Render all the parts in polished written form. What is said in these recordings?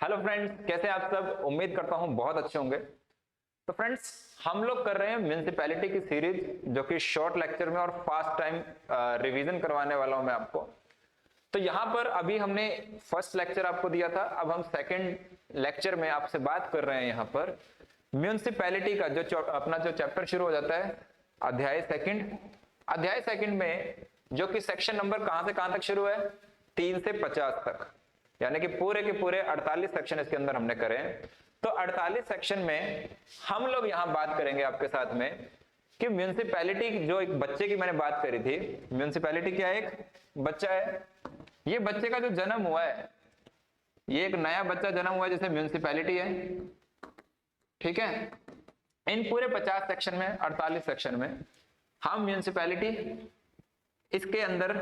Hello friends, कैसे हैं आप सब। उम्मीद करता हूं बहुत अच्छे होंगे। तो फ्रेंड्स, हम लोग कर रहे हैं म्युनिसिपैलिटी की सीरीज, जो कि शॉर्ट लेक्चर में और फास्ट टाइम रिवीजन करवाने वाला हूं मैं आपको। तो यहाँ पर अभी हमने फर्स्ट लेक्चर आपको दिया था, अब हम सेकंड लेक्चर में आपसे बात कर रहे हैं यहाँ पर म्युनिसिपैलिटी का अपना जो चैप्टर शुरू हो जाता है, अध्याय सेकंड। अध्याय सेकंड में जो कि सेक्शन नंबर कहां से कहां तक शुरू है, 3 से 50 तक, यानी कि पूरे के पूरे 48 सेक्शन इसके अंदर हमने करे हैं। तो 48 सेक्शन में हम लोग यहां बात करेंगे आपके साथ में कि म्युनिसिपैलिटी, जो एक बच्चे की मैंने बात करी थी, म्युनिसिपैलिटी क्या एक बच्चा है। ये बच्चे का जो जन्म हुआ है, ये एक नया बच्चा जन्म हुआ है जैसे म्युनिसिपैलिटी है, ठीक है। इन पूरे 50 सेक्शन में, 48 सेक्शन में हम म्युनिसिपैलिटी, इसके अंदर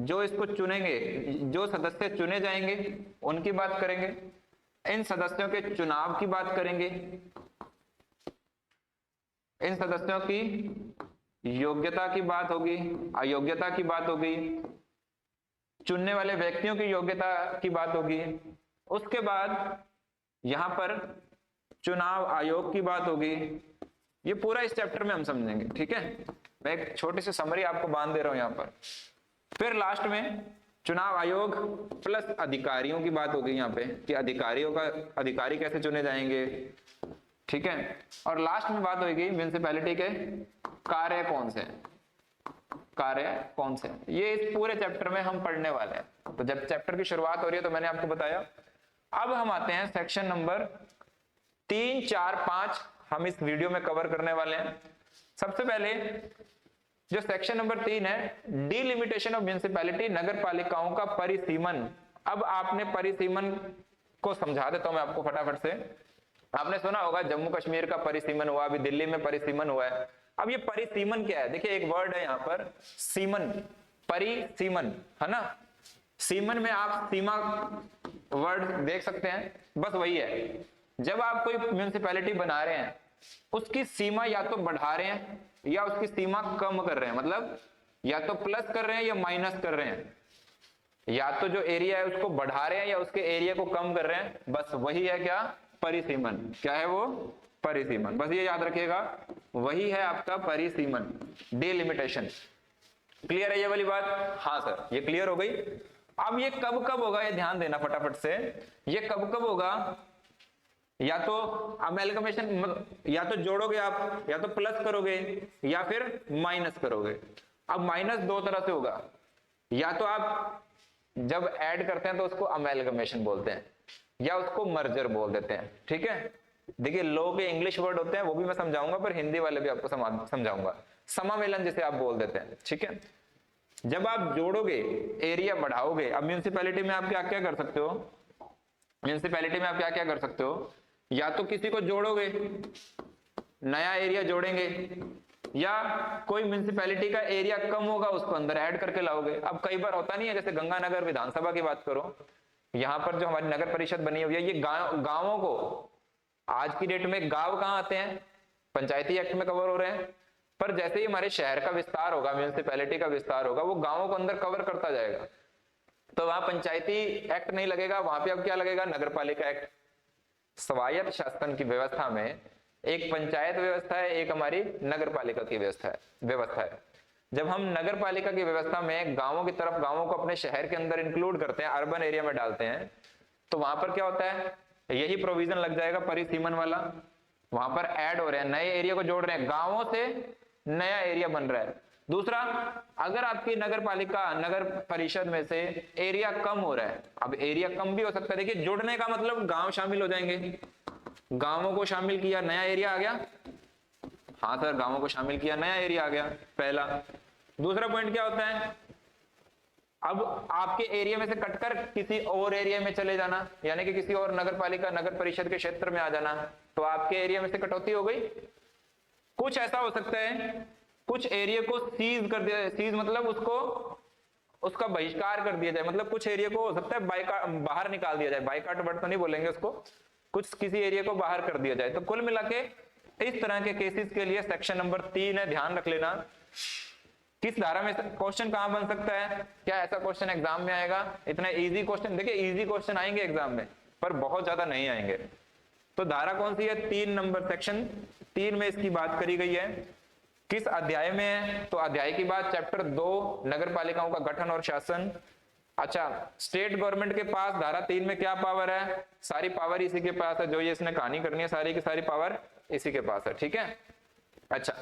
जो इसको चुनेंगे, जो सदस्य चुने जाएंगे उनकी बात करेंगे, इन सदस्यों के चुनाव की बात करेंगे, इन सदस्यों की योग्यता की बात होगी, अयोग्यता की बात होगी, चुनने वाले व्यक्तियों की योग्यता की बात होगी। उसके बाद यहां पर चुनाव आयोग की बात होगी। ये पूरा इस चैप्टर में हम समझेंगे, ठीक है। मैं एक छोटी सी समरी आपको बांध दे रहा हूं यहां पर। फिर लास्ट में चुनाव आयोग प्लस अधिकारियों की बात होगी यहाँ पे, कि अधिकारी कैसे चुने जाएंगे, ठीक है। और लास्ट में बात होगी म्युनिसिपैलिटी के कार्य कौन से, ये इस पूरे चैप्टर में हम पढ़ने वाले हैं। तो जब चैप्टर की शुरुआत हो रही है तो मैंने आपको बताया। अब हम आते हैं सेक्शन नंबर 3, 4, 5 हम इस वीडियो में कवर करने वाले हैं। सबसे पहले जो सेक्शन नंबर 3 है, डिलिमिटेशन ऑफ म्युनिसिपैलिटी, नगर पालिकाओं का परिसीमन। अब आपने परिसीमन को समझा देता हूं मैं आपको फटाफट से। आपने सुना होगा जम्मू कश्मीर का परिसीमन हुआ, अभी दिल्ली में परिसीमन हुआ है। अब ये परिसीमन क्या है, देखिए एक वर्ड है यहाँ पर सीमन, परिसीमन, है ना। सीमन में आप सीमा वर्ड देख सकते हैं, बस वही है। जब आप कोई म्युनिसिपैलिटी बना रहे हैं, उसकी सीमा या तो बढ़ा रहे हैं या उसकी सीमा कम कर रहे हैं, मतलब या तो प्लस कर रहे हैं या माइनस कर रहे हैं, या तो जो एरिया है उसको बढ़ा रहे हैं या उसके एरिया को कम कर रहे हैं, बस वही है क्या, परिसीमन। क्या है वो, परिसीमन। बस ये याद रखिएगा, वही है आपका परिसीमन, डिलिमिटेशन। क्लियर है ये वाली बात? हाँ सर, ये क्लियर हो गई। अब ये कब कब होगा, ये ध्यान देना फटाफट से। ये कब कब होगा, या तो अमेलगमेशन, या तो जोड़ोगे आप, या तो प्लस करोगे या फिर माइनस करोगे। अब माइनस दो तरह से होगा, या तो आप जब ऐड करते हैं तो उसको अमेलगमेशन बोलते हैं, या उसको मर्जर बोल देते हैं, ठीक है। देखिए लो के इंग्लिश वर्ड होते हैं, वो भी मैं समझाऊंगा, पर हिंदी वाले भी आपको समझाऊंगा। समामेलन जिसे आप बोल देते हैं, ठीक है। जब आप जोड़ोगे, एरिया बढ़ाओगे। अब म्युनिसिपैलिटी में आप क्या क्या कर सकते हो, म्युनिसिपैलिटी में आप क्या क्या कर सकते हो, या तो किसी को जोड़ोगे, नया एरिया जोड़ेंगे, या कोई म्युनिसिपैलिटी का एरिया कम होगा उसको अंदर ऐड करके लाओगे। अब कई बार होता नहीं है, जैसे गंगानगर विधानसभा की बात करो, यहां पर जो हमारी नगर परिषद बनी हुई है, ये गांवों को, आज की डेट में गांव कहां आते हैं, पंचायती एक्ट में कवर हो रहे हैं, पर जैसे ही हमारे शहर का विस्तार होगा, म्युनिसिपैलिटी का विस्तार होगा, वो गांवों को अंदर कवर करता जाएगा। तो वहां पंचायती एक्ट नहीं लगेगा, वहां पे अब क्या लगेगा, नगर पालिका एक्ट। स्वायत्त शासन की व्यवस्था में एक पंचायत व्यवस्था है, एक हमारी नगर पालिका की व्यवस्था है। जब हम नगर पालिका की व्यवस्था में गांवों की तरफ, गांवों को अपने शहर के अंदर इंक्लूड करते हैं, अर्बन एरिया में डालते हैं, तो वहां पर क्या होता है, यही प्रोविजन लग जाएगा परिसीमन वाला। वहां पर ऐड हो रहे हैं, नए एरिया को जोड़ रहे हैं, गांवों से नया एरिया बन रहा है। दूसरा, अगर आपकी नगर पालिका, नगर परिषद में से एरिया कम हो रहा है, अब एरिया कम भी हो सकता है। देखिए जुड़ने का मतलब गांव शामिल हो जाएंगे, गांवों को शामिल किया, नया एरिया आ गया। हाँ सर, गांवों को शामिल किया, नया एरिया आ गया, पहला। दूसरा पॉइंट क्या होता है, अब आपके एरिया में से कटकर किसी और एरिया में चले जाना, यानी कि किसी और नगर पालिका, नगर परिषद के क्षेत्र में आ जाना, तो आपके एरिया में से कटौती हो गई। कुछ ऐसा हो सकता है, कुछ एरिया को सीज कर दिया, सीज मतलब उसका बहिष्कार कर दिया जाए, मतलब कुछ एरिया को हो सकता है बाहर निकाल दिया जाए, बाइकाट वर्ड तो नहीं बोलेंगे उसको, कुछ किसी एरिया को बाहर कर दिया जाए। तो कुल मिला के इस तरह के केसेस के लिए सेक्शन नंबर 3 है, ध्यान रख लेना। किस धारा में क्वेश्चन कहां बन सकता है, क्या ऐसा क्वेश्चन एग्जाम में आएगा, इतना इजी क्वेश्चन, देखिए इजी क्वेश्चन आएंगे एग्जाम में, पर बहुत ज्यादा नहीं आएंगे। तो धारा कौन सी है? 3 नंबर, सेक्शन 3 में इसकी बात करी गई है। किस अध्याय में है? तो अध्याय की बात चैप्टर 2 नगर पालिकाओं का गठन और शासन। अच्छा, स्टेट गवर्नमेंट के पास धारा 3 में क्या पावर है? सारी पावर इसी के पास है, जो ये इसने कहानी करनी है सारी की सारी पावर इसी के पास है, ठीक है। अच्छा,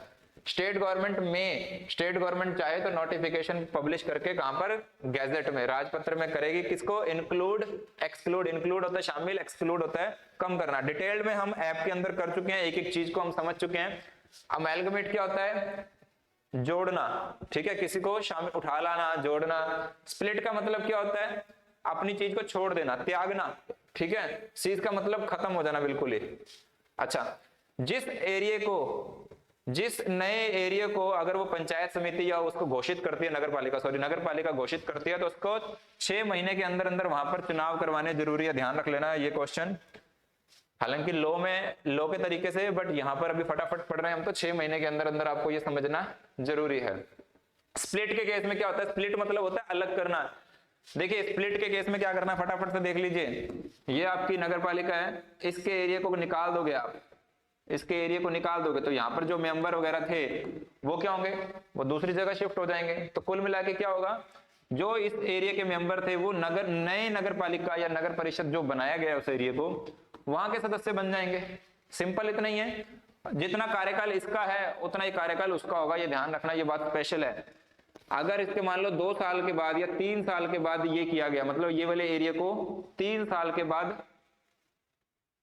स्टेट गवर्नमेंट चाहे तो नोटिफिकेशन पब्लिश करके कहां पर? गैजेट में, राजपत्र में करेगी। किसको? इंक्लूड, एक्सक्लूड, इंक्लूड होता है शामिल, एक्सक्लूड होता है कम करना। डिटेल में हम ऐप के अंदर कर चुके हैं, एक एक चीज को हम समझ चुके हैं। अमेलगमेट क्या होता है? जोड़ना, ठीक है, किसी को शामिल, उठा लाना, जोड़ना। स्प्लिट का मतलब क्या होता है? अपनी चीज को छोड़ देना, त्यागना, ठीक है। सीज का मतलब खत्म हो जाना बिल्कुल ही। अच्छा, जिस नए एरिया को अगर वो पंचायत समिति या उसको घोषित करती है, नगर पालिका घोषित करती है, तो उसको 6 महीने के अंदर अंदर वहां पर चुनाव करवाने जरूरी है। ध्यान रख लेना ये क्वेश्चन, हालांकि लॉ के तरीके से, बट यहाँ पर अभी फटाफट पढ़ रहे हैं हम, तो 6 महीने के अंदर अंदर आपको ये समझना जरूरी है। स्प्लिट के केस में क्या होता है? स्प्लिट मतलब होता है अलग करना। देखिए, स्प्लिट के केस में क्या करना है, फटाफट से देख लीजिए। ये आपकी नगर पालिका है, इसके एरिया को निकाल दोगे आप, इसके एरिया को निकाल दोगे तो यहाँ पर जो मेंबर वगैरह थे वो क्या होंगे? वो दूसरी जगह शिफ्ट हो जाएंगे। तो कुल मिला के क्या होगा? जो इस एरिया के मेंबर थे वो नए नगर पालिका या नगर परिषद जो बनाया गया उस एरिया को, वहां के सदस्य बन जाएंगे। सिंपल इतना ही है। जितना कार्यकाल इसका है उतना ही कार्यकाल उसका होगा, ये ध्यान रखना, ये बात स्पेशल है। अगर इसके मान लो 2 साल के बाद या 3 साल के बाद ये किया गया, मतलब ये वाले एरिया को 3 साल के बाद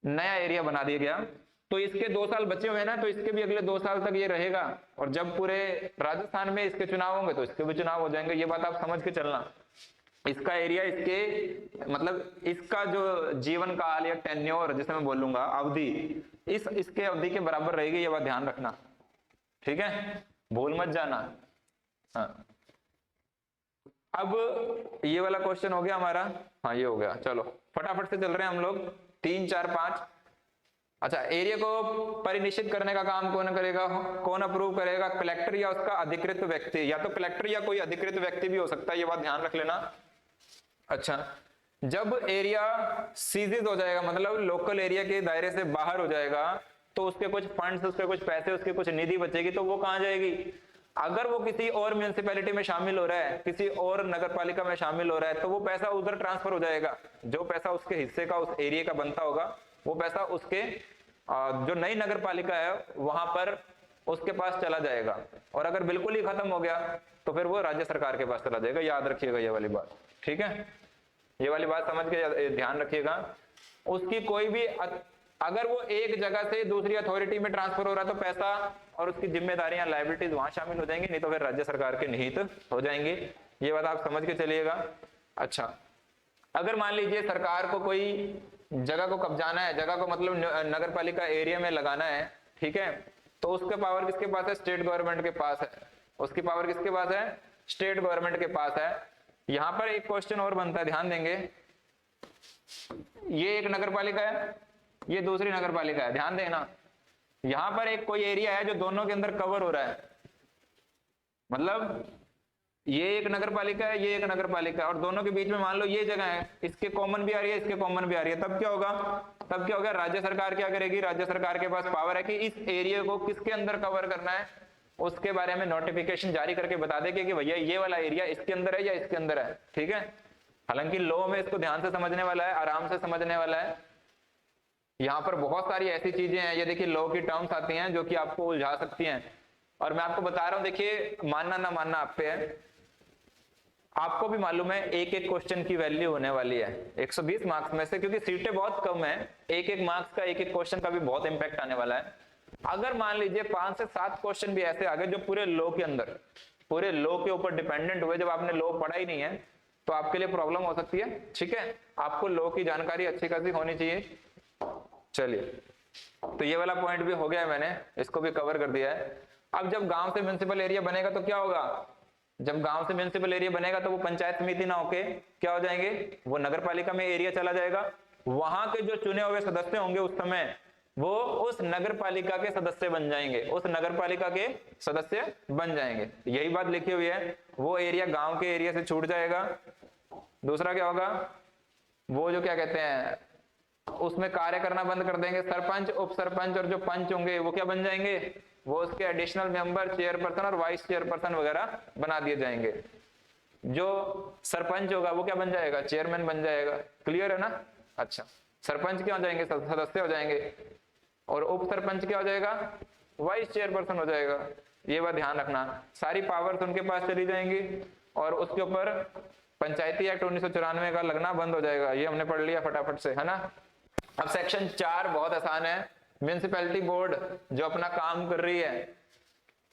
नया एरिया बना दिया गया, तो इसके 2 साल बचे हुए हैं ना, तो इसके भी अगले 2 साल तक ये रहेगा। और जब पूरे राजस्थान में इसके चुनाव होंगे तो इसके भी चुनाव हो जाएंगे। ये बात आप समझ के चलना। इसका एरिया, इसके मतलब इसका जो जीवन काल या टेन्योर जिसे मैं बोलूंगा, अवधि, इसके अवधि के बराबर रहेगी, ये बात ध्यान रखना, ठीक है, भूल मत जाना। हाँ, अब ये वाला क्वेश्चन हो गया हमारा। हाँ, ये हो गया। चलो फटाफट से चल रहे हैं हम लोग, 3, 4, 5। अच्छा, एरिया को परिनिश्चित करने का काम कौन करेगा? कौन अप्रूव करेगा? कलेक्टर या उसका अधिकृत व्यक्ति, या तो कलेक्टर या कोई अधिकृत व्यक्ति भी हो सकता है, ये बात ध्यान रख लेना। अच्छा, जब एरिया सीजीज हो जाएगा, मतलब लोकल एरिया के दायरे से बाहर हो जाएगा, तो उसके कुछ फंड्स, उसके कुछ पैसे, उसकी कुछ निधि बचेगी, तो वो कहां जाएगी? अगर वो किसी और म्यूनिसिपैलिटी में शामिल हो रहा है, किसी और नगर पालिका में शामिल हो रहा है, तो वो पैसा उधर ट्रांसफर हो जाएगा। जो पैसा उसके हिस्से का उस एरिया का बनता होगा, वो पैसा उसके जो नई नगर पालिका है वहां पर उसके पास चला जाएगा। और अगर बिल्कुल ही खत्म हो गया तो फिर वो राज्य सरकार के पास चला जाएगा। याद रखिएगा ये वाली बात, ठीक है, ये वाली बात समझ के ध्यान रखिएगा। उसकी कोई भी, अगर वो एक जगह से दूसरी अथॉरिटी में ट्रांसफर हो रहा है तो पैसा और उसकी जिम्मेदारियां, लायबिलिटीज वहां शामिल हो जाएंगी, नहीं तो फिर राज्य सरकार के निहित हो जाएंगे। ये बात आप समझ के चलिएगा। अच्छा, अगर मान लीजिए सरकार को कोई जगह को कब्जाना है, जगह को मतलब नगर पालिका एरिया में लगाना है, ठीक है, तो उसके पावर किसके पास है? स्टेट गवर्नमेंट के पास है। उसकी पावर किसके पास है? स्टेट गवर्नमेंट के पास है। यहां पर एक क्वेश्चन और बनता है, ध्यान देंगे। ये एक नगर पालिका है, ये दूसरी नगर पालिका है, ध्यान देना। यहां पर एक कोई एरिया है जो दोनों के अंदर कवर हो रहा है, मतलब ये एक नगर पालिका है, ये एक नगर पालिका है, और दोनों के बीच में मान लो ये जगह है, इसके कॉमन भी आ रही है, इसके कॉमन भी आ रही है। तब क्या होगा? राज्य सरकार क्या करेगी? राज्य सरकार के पास पावर है कि इस एरिया को किसके अंदर कवर करना है, उसके बारे में नोटिफिकेशन जारी करके बता देगी कि भैया ये वाला एरिया इसके अंदर है या इसके अंदर है, ठीक है। हालांकि लॉ में इसको ध्यान से समझने वाला है, आराम से समझने वाला है। यहाँ पर बहुत सारी ऐसी चीजें हैं, ये देखिए लॉ की टर्म्स आती हैं जो कि आपको उलझा सकती हैं। और मैं आपको बता रहा हूं, देखिए मानना ना मानना आप पे है। आपको भी मालूम है एक एक क्वेश्चन की वैल्यू होने वाली है 120 मार्क्स में से, क्योंकि सीटें बहुत कम है, एक एक मार्क्स का एक एक क्वेश्चन का भी बहुत इंपैक्ट आने वाला है। अगर मान लीजिए 5 से 7 क्वेश्चन भी ऐसे आ गए जो पूरे लॉ के अंदर, पूरे लॉ के ऊपर डिपेंडेंट हुए, जब आपने लॉ पढ़ा ही नहीं है तो आपके लिए प्रॉब्लम हो सकती है, ठीक है। आपको लॉ की जानकारी अच्छी खासी होनी चाहिए। चलिए, तो ये वाला पॉइंट भी हो गया है, मैंने इसको भी कवर कर दिया है। अब जब गांव से म्युनिसिपल एरिया बनेगा तो क्या होगा? जब गांव से म्युनिसिपल एरिया बनेगा तो वो पंचायत समिति ना होके क्या हो जाएंगे? वो नगर पालिका में एरिया चला जाएगा। वहां के जो चुने हुए सदस्य होंगे उस समय वो उस नगर पालिका के सदस्य बन जाएंगे, उस नगर पालिका के सदस्य बन जाएंगे। यही बात लिखी हुई है। वो एरिया गांव के एरिया से छूट जाएगा। दूसरा क्या होगा? वो जो क्या कहते हैं उसमें कार्य करना बंद कर देंगे। सरपंच, उप सरपंच और जो पंच होंगे वो क्या बन जाएंगे, वो उसके एडिशनल मेंबर, चेयरपर्सन और वाइस चेयरपर्सन वगैरह बना दिए जाएंगे। जो सरपंच होगा वो क्या बन जाएगा, चेयरमैन बन जाएगा। क्लियर है ना? अच्छा, सरपंच क्या हो जाएंगे, सदस्य हो जाएंगे, और उप सरपंच क्या हो जाएगा, वाइस चेयरपर्सन हो जाएगा। ये बात ध्यान रखना, सारी पावर्स उनके पास चली जाएंगी और उसके ऊपर पंचायती एक्ट 1994 का लगना बंद हो जाएगा। ये हमने पढ़ लिया फटाफट से, है ना। अब सेक्शन 4 बहुत आसान है। म्यूनिसिपैलिटी बोर्ड जो अपना काम कर रही है,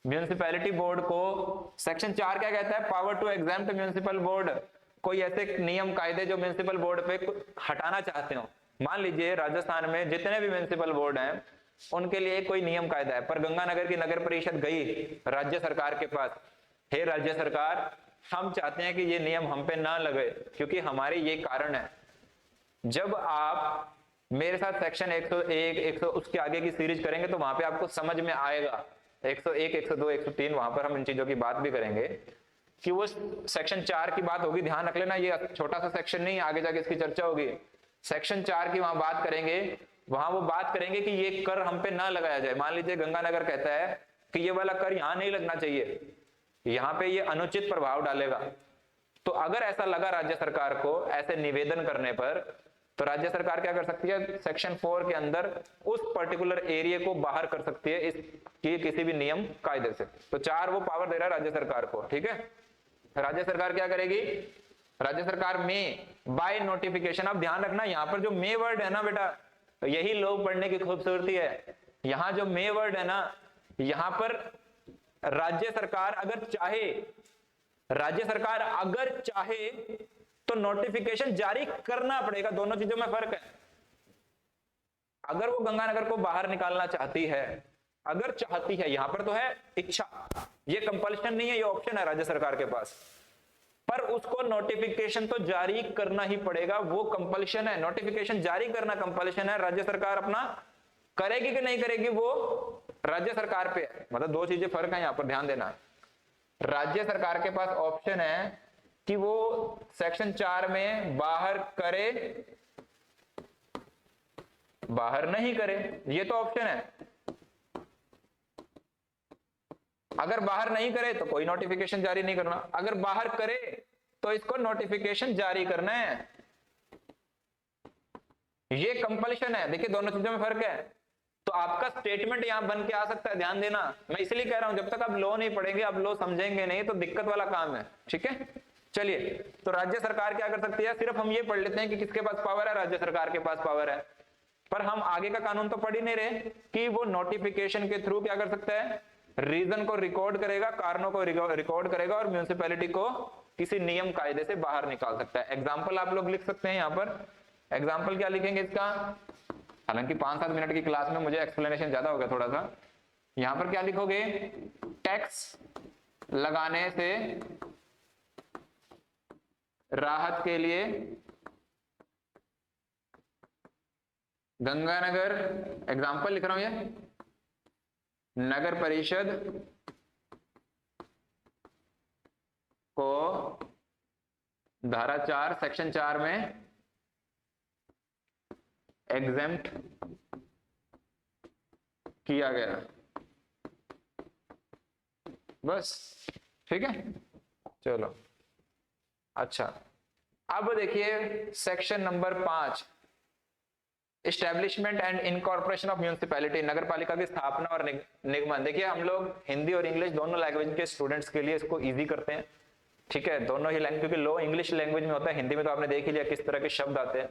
म्यूनिसिपैलिटी बोर्ड को सेक्शन 4 क्या कहता है, power to exempt municipal board. कोई ऐसे नियम कायदे जो म्यूनिसिपल बोर्ड पे हटाना चाहते हो, मान लीजिए राजस्थान में जितने भी म्यूनिसिपल बोर्ड हैं उनके लिए कोई नियम कायदा है, पर गंगानगर की नगर परिषद गई राज्य सरकार के पास, हे राज्य सरकार हम चाहते हैं कि ये नियम हम पे ना लगे क्योंकि हमारे ये कारण है। जब आप मेरे साथ सेक्शन 101, 100 उसके आगे की सीरीज करेंगे तो वहां पे आपको समझ में आएगा। 101, 102, 103 वहां पर हम इन चीजों की बात भी करेंगे कि वो सेक्शन 4 की बात होगी। ध्यान रख लेना, ये छोटा सा सेक्शन नहीं, आगे जाके इसकी चर्चा होगी। सेक्शन 4 की वहां बात करेंगे, वहां वो बात करेंगे कि ये कर हम पे ना लगाया जाए। मान लीजिए गंगानगर कहता है कि ये वाला कर यहां नहीं लगना चाहिए, यहां पे ये अनुचित प्रभाव डालेगा। तो अगर ऐसा लगा राज्य सरकार को ऐसे निवेदन करने पर, तो राज्य सरकार क्या कर सकती है, सेक्शन 4 के अंदर उस पर्टिकुलर एरिया को बाहर कर सकती है इस किसी भी नियम कायदे से। तो 4 वो पावर दे रहा है राज्य सरकार को, ठीक है। राज्य सरकार क्या करेगी, राज्य सरकार में बाय नोटिफिकेशन। अब ध्यान रखना यहां पर जो मे वर्ड है ना बेटा, यही लोग पढ़ने की खूबसूरती है। यहां जो मे वर्ड है ना, यहां पर राज्य सरकार अगर चाहे, राज्य सरकार अगर चाहे तो नोटिफिकेशन जारी करना पड़ेगा। दोनों चीजों में फर्क है। अगर वो गंगानगर को बाहर निकालना चाहती है, अगर चाहती है, यहां पर तो है इच्छा, ये कंपल्शन नहीं है, ये ऑप्शन है राज्य सरकार के पास, पर उसको नोटिफिकेशन तो जारी करना ही पड़ेगा। वो कंपल्शन है, नोटिफिकेशन जारी करना कंपल्शन है। राज्य सरकार अपना करेगी कि नहीं करेगी वो राज्य सरकार पे है। मतलब दो चीजें फर्क है यहां पर, ध्यान देना। राज्य सरकार के पास ऑप्शन है कि वो सेक्शन 4 में बाहर करे, बाहर नहीं करे, ये तो ऑप्शन है। अगर बाहर नहीं करे तो कोई नोटिफिकेशन जारी नहीं करना, अगर बाहर करे तो इसको नोटिफिकेशन जारी करना है। ये कंपल्शन है। देखिए दोनों चीजों में फर्क है। तो आपका स्टेटमेंट यहां बन के आ सकता है, ध्यान देना। मैं इसलिए कह रहा हूं जब तक आप लॉ नहीं पढ़ेंगे, आप लॉ समझेंगे नहीं, तो दिक्कत वाला काम है, ठीक है। चलिए, तो राज्य सरकार क्या कर सकती है, सिर्फ हम ये पढ़ लेते हैं कि किसके पास पावर है, राज्य सरकार के पास पावर है। पर हम आगे का कानून तो पढ़ ही नहीं रहे कि वो नोटिफिकेशन के थ्रू क्या कर सकता है, रीजन को रिकॉर्ड करेगा, कारणों को रिकॉर्ड करेगा और म्यूनिसिपैलिटी को किसी नियम कायदे से बाहर निकाल सकता है। एग्जाम्पल आप लोग लिख सकते हैं यहां पर। एग्जाम्पल क्या लिखेंगे इसका, हालांकि 5-7 मिनट की क्लास में मुझे एक्सप्लेनेशन ज्यादा होगा थोड़ा सा। यहां पर क्या लिखोगे, टैक्स लगाने से राहत के लिए गंगानगर, एग्जाम्पल लिख रहा हूं ये, नगर परिषद को धारा 4 सेक्शन 4 में एग्जेम्प्ट किया गया, बस, ठीक है। चलो अच्छा, अब देखिए section number 5, establishment and incorporation of municipality, नगर पालिका की स्थापना और निगमन। देखिए हम लोग हिंदी और इंग्लिश दोनों लैंग्वेज के स्टूडेंट्स के लिए इसको इजी करते हैं, ठीक है, दोनों ही लैंग्वेज, क्योंकि लॉ इंग्लिश लैंग्वेज में होता है, हिंदी में तो आपने देख ही लिया किस तरह के शब्द आते हैं।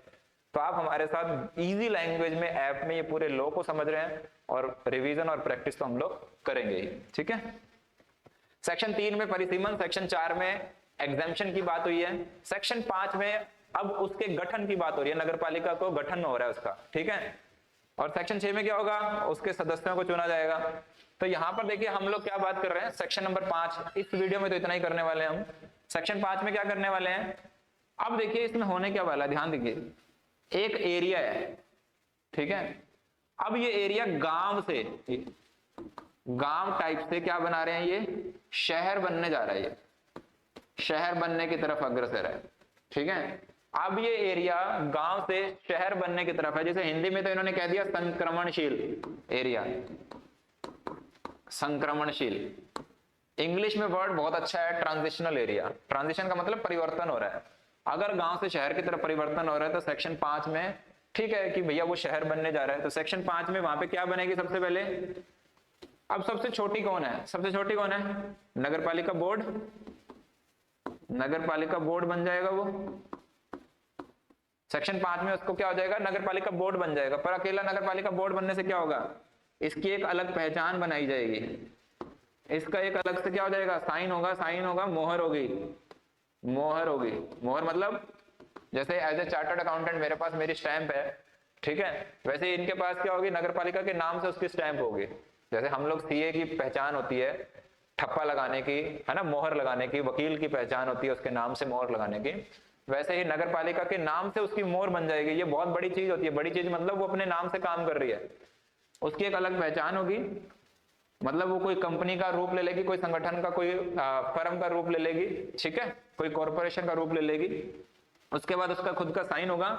तो आप हमारे साथ इजी लैंग्वेज में ऐप में ये पूरे लॉ को समझ रहे हैं और रिवीजन और प्रैक्टिस तो हम लोग करेंगे ही, ठीक है। सेक्शन 3 में परिसीमन, सेक्शन 4 में एग्जेम्पशन की बात हुई है, सेक्शन 5 में अब उसके गठन की बात हो रही है, नगर पालिका को गठन हो रहा है उसका, ठीक है। और सेक्शन 6 में क्या होगा, उसके सदस्यों को चुना जाएगा। तो यहां पर देखिए हम लोग क्या बात कर रहे हैं, सेक्शन नंबर 5, इस वीडियो में तो इतना ही करने वाले हैं हम। सेक्शन 5 में क्या करने वाले हैं, अब देखिए इसमें होने क्या वाला है, ध्यान दीजिए। एक एरिया है, ठीक है, अब ये एरिया गांव से, गांव टाइप से क्या बना रहे हैं, ये शहर बनने जा रहा है, ये शहर बनने की तरफ अग्रसर है, ठीक है। अब ये एरिया गांव से शहर बनने की तरफ है, जैसे हिंदी में तो इन्होंने कह दिया संक्रमणशील एरिया, संक्रमणशील। इंग्लिश में वर्ड बहुत अच्छा है, ट्रांजिशनल एरिया। ट्रांजिशन का मतलब परिवर्तन हो रहा है। अगर गांव से शहर की तरफ परिवर्तन हो रहा है तो सेक्शन 5 में ठीक है कि भैया वो शहर बनने जा रहा है, तो सेक्शन 5 में वहां पे क्या बनेगी सबसे पहले। अब सबसे छोटी कौन है, सबसे छोटी कौन है, नगरपालिका बोर्ड। नगरपालिका बोर्ड बन जाएगा वो सेक्शन 5 में, उसको क्या हो जाएगा, नगरपालिका बोर्ड बन जाएगा। पर अकेला नगरपालिका बोर्ड बनने से क्या होगा, इसकी एक अलग पहचान बनाई जाएगी, इसका एक अलग से क्या हो जाएगा, साइन होगा, साइन होगा, मोहर होगी, मोहर होगी। मोहर मतलब जैसे एज ए चार्टर्ड अकाउंटेंट मेरे पास मेरी स्टैंप है, ठीक है, वैसे इनके पास क्या होगी, नगरपालिका के नाम से उसकी स्टैंप होगी। जैसे हम लोग सीए की पहचान होती है ठप्पा लगाने की, है ना, मोहर लगाने की, वकील की पहचान होती है उसके नाम से मोहर लगाने की, वैसे ही नगरपालिका के नाम से उसकी मोहर बन जाएगी। ये बहुत बड़ी चीज होती है। बड़ी चीज मतलब वो अपने नाम से काम कर रही है, उसकी एक अलग पहचान होगी। मतलब वो कोई कंपनी का रूप ले लेगी, कोई संगठन का, कोई फर्म का रूप ले लेगी, ठीक है, कोई कॉर्पोरेशन का रूप ले लेगी। उसके बाद उसका खुद का साइन होगा।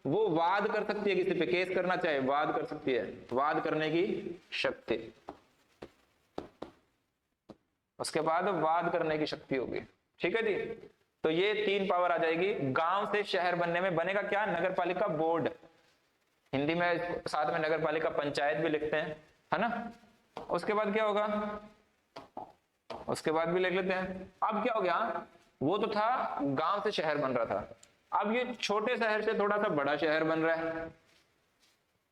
वो वाद कर सकती है, किसी पे केस करना चाहे वाद कर सकती है, वाद करने की शक्ति, उसके बाद वाद करने की शक्ति होगी, ठीक है जी। तो ये 3 पावर आ जाएगी। गांव से शहर बनने में बनेगा क्या, नगरपालिका बोर्ड। हिंदी में साथ में नगरपालिका पंचायत भी लिखते हैं, है ना। उसके बाद क्या होगा, उसके बाद भी लिख लेते हैं। अब क्या हो गया, वो तो था गांव से शहर बन रहा था, अब ये छोटे शहर से थोड़ा सा बड़ा शहर बन रहा है,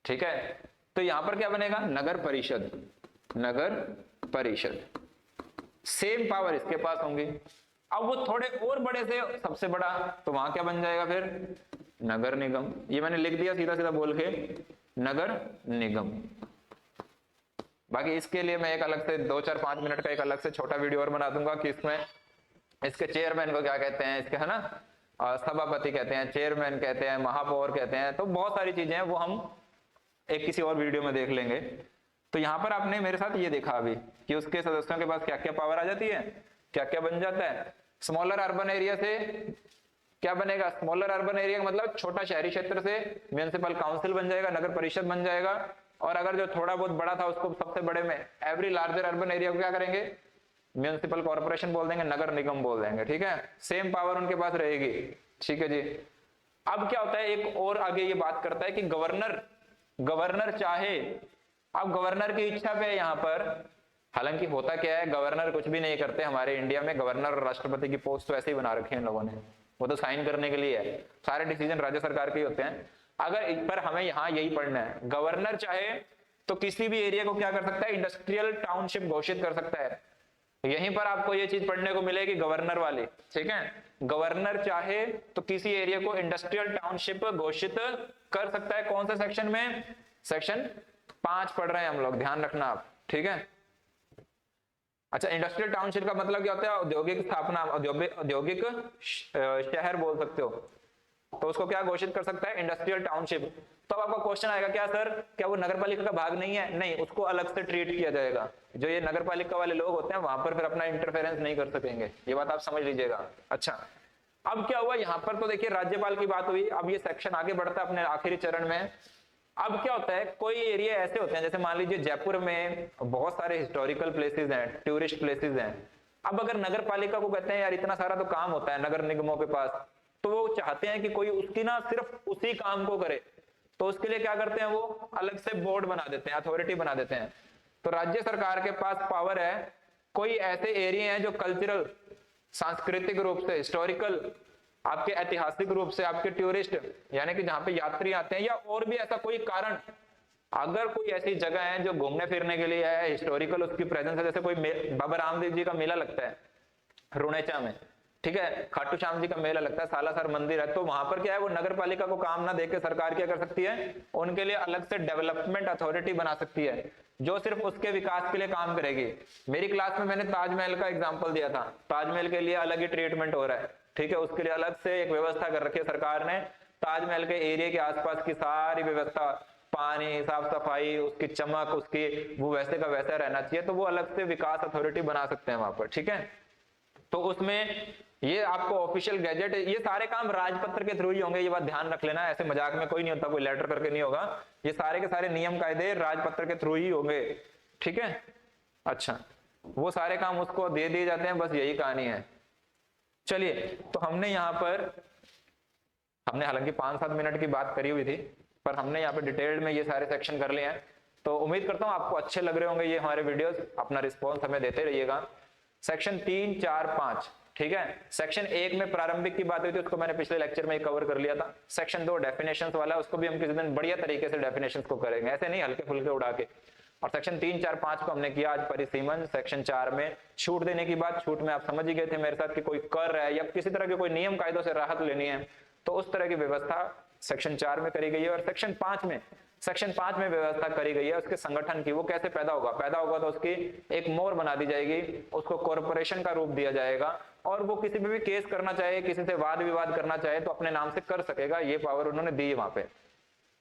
ठीक है। तो यहां पर क्या बनेगा, नगर परिषद, नगर परिषद। सेम पावर इसके पास होंगी। अब वो थोड़े और बड़े से सबसे बड़ा, तो वहां क्या बन जाएगा फिर, नगर निगम। ये मैंने लिख दिया सीधा सीधा बोल के, नगर निगम। बाकी इसके लिए मैं एक अलग से 2-4-5 मिनट का एक अलग से छोटा वीडियो और बना दूंगा कि इसमें इसके चेयरमैन को क्या कहते हैं, इसके, है ना, सभापति कहते हैं, चेयरमैन कहते हैं, महापौर कहते हैं। तो बहुत सारी चीजें हैं, वो हम एक किसी और वीडियो में देख लेंगे। तो यहाँ पर आपने मेरे साथ ये देखा अभी कि उसके सदस्यों के पास क्या क्या पावर आ जाती है, क्या क्या बन जाता है। स्मॉलर अर्बन एरिया से क्या बनेगा, स्मॉलर अर्बन एरिया का मतलब छोटा शहरी क्षेत्र से म्युनिसिपल काउंसिल बन जाएगा, नगर परिषद बन जाएगा। और अगर जो थोड़ा बहुत बड़ा था उसको सबसे बड़े में, एवरी लार्जर अर्बन एरिया को क्या करेंगे, म्युनिसिपल कॉर्पोरेशन बोल देंगे, नगर निगम बोल देंगे, ठीक है। सेम पावर उनके पास रहेगी, ठीक है जी। अब क्या होता है, एक और आगे ये बात करता है कि गवर्नर, गवर्नर चाहे, अब गवर्नर की इच्छा पे है यहाँ पर। हालांकि होता क्या है, गवर्नर कुछ भी नहीं करते हमारे इंडिया में। गवर्नर और राष्ट्रपति की पोस्ट तो ऐसे ही बना रखी है इन लोगों ने, वो तो साइन करने के लिए है, सारे डिसीजन राज्य सरकार के ही होते हैं। अगर पर हमें यहाँ यही पढ़ना है, गवर्नर चाहे तो किसी भी एरिया को क्या कर सकता है, इंडस्ट्रियल टाउनशिप घोषित कर सकता है। यहीं पर आपको ये चीज पढ़ने को मिलेगी गवर्नर वाली, ठीक है। गवर्नर चाहे तो किसी एरिया को इंडस्ट्रियल टाउनशिप घोषित कर सकता है। कौन से सेक्शन में, सेक्शन 5 पढ़ रहे हैं हम लोग, ध्यान रखना आप, ठीक है। अच्छा, इंडस्ट्रियल टाउनशिप का मतलब क्या होता है, औद्योगिक स्थापना, औद्योगिक शहर बोल सकते हो। तो उसको क्या घोषित कर सकता है, इंडस्ट्रियल टाउनशिप। तो आपका क्वेश्चन आएगा, क्या सर क्या वो नगरपालिका का भाग नहीं है, नहीं, उसको अलग से ट्रीट किया जाएगा। जो ये नगरपालिका वाले लोग होते हैं वहां पर फिर अपना इंटरफेरेंस नहीं कर सकेंगे, ये बात आप समझ लीजिएगा। अच्छा, अब क्या हुआ यहाँ पर, तो देखिए राज्यपाल की बात हुई। अब ये सेक्शन आगे बढ़ता है अपने आखिरी चरण में। अब क्या होता है, कोई एरिया ऐसे होते हैं, जैसे मान लीजिए जयपुर में बहुत सारे हिस्टोरिकल प्लेसेस हैं, टूरिस्ट प्लेसेस हैं। अब अगर नगरपालिका को कहते हैं यार इतना सारा तो काम होता है नगर निगमों के पास, तो वो चाहते हैं कि कोई उसकी ना सिर्फ उसी काम को करे, तो उसके लिए क्या करते हैं, वो अलग से बोर्ड बना देते हैं, अथॉरिटी बना देते हैं। तो राज्य सरकार के पास पावर है, कोई ऐसे एरिया हैं जो कल्चरल, सांस्कृतिक रूप से, हिस्टोरिकल, आपके ऐतिहासिक रूप से, आपके टूरिस्ट यानी कि जहां पे यात्री आते हैं, या और भी ऐसा कोई कारण, अगर कोई ऐसी जगह है जो घूमने फिरने के लिए है, हिस्टोरिकल उसकी प्रेजेंस है, जैसे कोई बाबा रामदेव जी का मेला लगता है रुणेचा में, ठीक है, खाटू श्याम जी का मेला लगता है, सालासर मंदिर है, तो वहां पर क्या है, वो नगर पालिका को काम ना देके सरकार क्या कर सकती है, उनके लिए अलग से डेवलपमेंट अथॉरिटी बना सकती है जो सिर्फ उसके विकास के लिए काम करेगी। मेरी क्लास में मैंने ताजमहल का एग्जांपल दिया था, ताजमहल के लिए अलग ही ट्रीटमेंट हो रहा है, ठीक है, उसके लिए अलग से एक व्यवस्था कर रखी है सरकार ने। ताजमहल के एरिया के आसपास की सारी व्यवस्था, पानी, साफ सफाई, उसकी चमक, उसकी वो वैसे का वैसा रहना चाहिए, तो वो अलग से विकास अथॉरिटी बना सकते हैं वहां पर, ठीक है। तो उसमें ये आपको ऑफिशियल गैजेट, ये सारे काम राजपत्र के थ्रू ही होंगे, ये बात ध्यान रख लेना। ऐसे मजाक में कोई नहीं होता, कोई लेटर करके नहीं होगा। ये सारे के सारे नियम कायदे राजपत्र के थ्रू ही होंगे, ठीक है। अच्छा, वो सारे काम उसको दे दिए जाते हैं, बस यही कहानी है। चलिए, तो हमने यहाँ पर हालांकि 5-7 मिनट की बात करी हुई थी, पर हमने यहाँ पे डिटेल्ड में ये सारे सेक्शन कर लिए हैं। तो उम्मीद करता हूँ आपको अच्छे लग रहे होंगे ये हमारे वीडियोस। अपना रिस्पॉन्स हमें देते रहिएगा। सेक्शन 3, 4, 5, ठीक है। सेक्शन 1 में प्रारंभिक की बात हुई थी, उसको मैंने पिछले लेक्चर में कवर कर लिया था। सेक्शन 2 डेफिनेशंस वाला, उसको भी हम किसी दिन बढ़िया तरीके से डेफिनेशंस को करेंगे, ऐसे नहीं हल्के फुल्के उड़ा के। और सेक्शन 3, 4, 5 को हमने किया आज परिसीमन। सेक्शन 4 में छूट देने की बात, छूट में आप समझ ही गए थे मेरे साथ कि कोई कर रहा है या किसी तरह के कोई नियम कायदों से राहत लेनी है, तो उस तरह की व्यवस्था सेक्शन 4 में करी गई है। और सेक्शन 5 में व्यवस्था करी गई है उसके संगठन की। वो कैसे पैदा होगा तो उसकी एक मोहर बना दी जाएगी, उसको कॉर्पोरेशन का रूप दिया जाएगा, और वो किसी भी केस करना चाहे, किसी से वाद विवाद करना चाहे तो अपने नाम से कर सकेगा। ये पावर उन्होंने दी है वहां पे।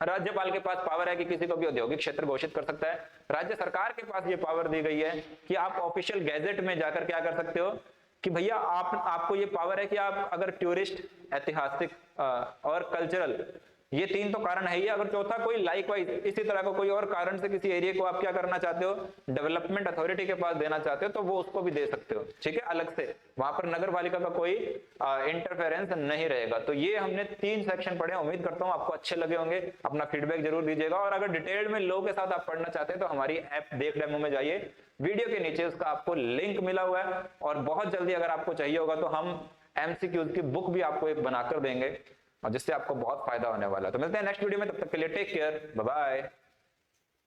राज्यपाल के पास पावर है कि किसी को भी औद्योगिक क्षेत्र घोषित कर सकता है। राज्य सरकार के पास ये पावर दी गई है कि आप ऑफिशियल गैजेट में जाकर क्या कर सकते हो कि भैया आपको ये पावर है कि आप अगर टूरिस्ट, ऐतिहासिक और कल्चरल, ये 3 तो कारण है ही। अगर चौथा कोई लाइकवाइज इसी तरह का कोई और कारण से किसी एरिया को आप क्या करना चाहते हो, डेवलपमेंट अथॉरिटी के पास देना चाहते हो, तो वो उसको भी दे सकते हो, ठीक है, अलग से। वहां पर नगर पालिका का कोई इंटरफेरेंस नहीं रहेगा। तो ये हमने 3 सेक्शन पढ़े। उम्मीद करता हूँ आपको अच्छे लगे होंगे। अपना फीडबैक जरूर दीजिएगा, और अगर डिटेल में लो के साथ आप पढ़ना चाहते हैं तो हमारी ऐप देख डेमो में जाइए, वीडियो के नीचे उसका आपको लिंक मिला हुआ है। और बहुत जल्दी अगर आपको चाहिए होगा तो हम MCQs की बुक भी आपको एक बनाकर देंगे, और जिससे आपको बहुत फायदा होने वाला है। तो मिलते हैं नेक्स्ट वीडियो में, तब तक के लिए टेक केयर, बाय बाय।